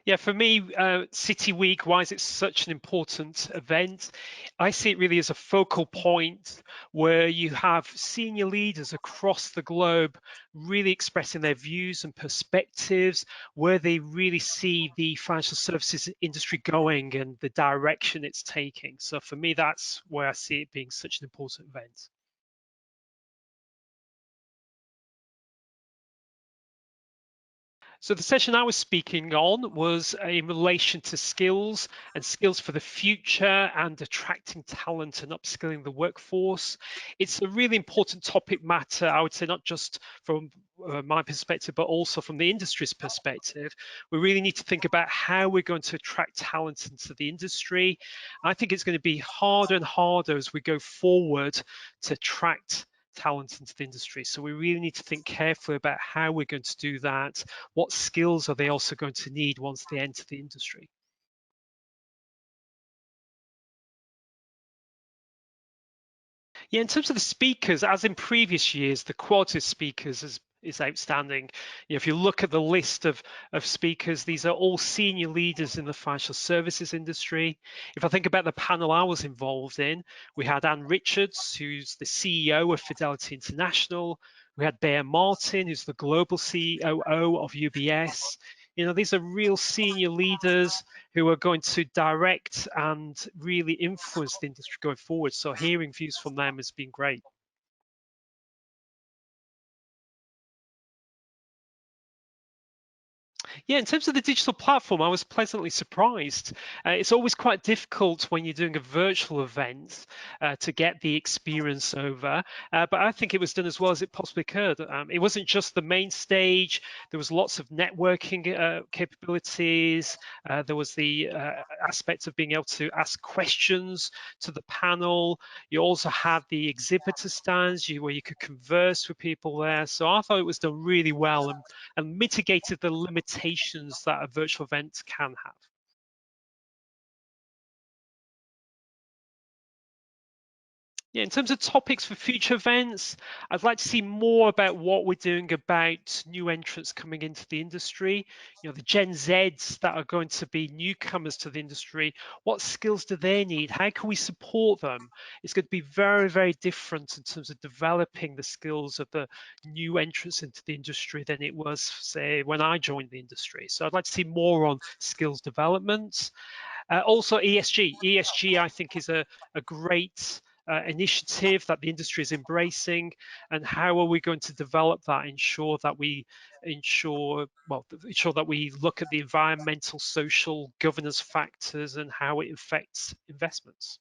Yeah, for me, City Week, why is it such an important event? I see it really as a focal point where you have senior leaders across the globe really expressing their views and perspectives, where they really see the financial services industry going and the direction it's taking. So for me, that's where I see it being such an important event. So the session I was speaking on was in relation to skills and skills for the future and attracting talent and upskilling the workforce. It's a really important topic matter, I would say, not just from my perspective, but also from the industry's perspective. We really need to think about how we're going to attract talent into the industry. I think it's going to be harder and harder as we go forward to attract talent into the industry. So we really need to think carefully about how we're going to do that. What skills are they also going to need once they enter the industry? Yeah, in terms of the speakers, as in previous years, the quality of speakers is outstanding. If you look at the list of speakers, these are all senior leaders in the financial services industry. If I think about the panel I was involved in, we had Anne Richards, who's the CEO of Fidelity International. We had Bear Martin, who's the global COO of UBS. These are real senior leaders who are going to direct and really influence the industry going forward. So hearing views from them has been great. Yeah, in terms of the digital platform, I was pleasantly surprised. It's always quite difficult when you're doing a virtual event to get the experience over, but I think it was done as well as it possibly could. It wasn't just the main stage. There was lots of networking capabilities. There was the aspect of being able to ask questions to the panel. You also had the exhibitor stands where you could converse with people there. So I thought it was done really well and mitigated the limitations that a virtual event can have. Yeah, in terms of topics for future events, I'd like to see more about what we're doing about new entrants coming into the industry. The Gen Zs that are going to be newcomers to the industry, what skills do they need? How can we support them? It's going to be very, very different in terms of developing the skills of the new entrants into the industry than it was, say, when I joined the industry. So I'd like to see more on skills development. Also ESG. ESG, I think, is a great initiative that the industry is embracing, and how are we going to develop that, ensure that we look at the environmental, social, governance factors and how it affects investments.